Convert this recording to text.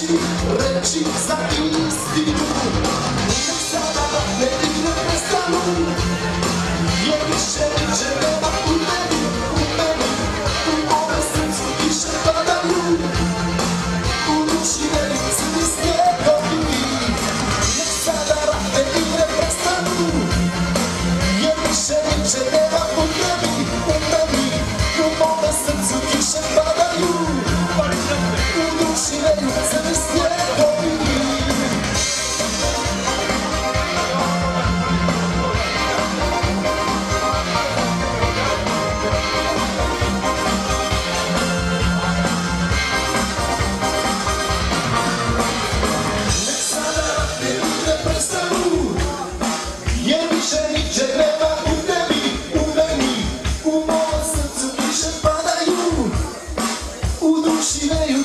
reći za istinu. Nek sada ne igne prestanu, jer više niče nema u meni, u mome srcu kiše padaju, u duši veju crni snjegovi. Nek sada ne igne prestanu, jer više niče nema u meni, u mome srcu kiše padaju, u duši veju crni snjegovi. U mom srcu kiše padaju, u duši veju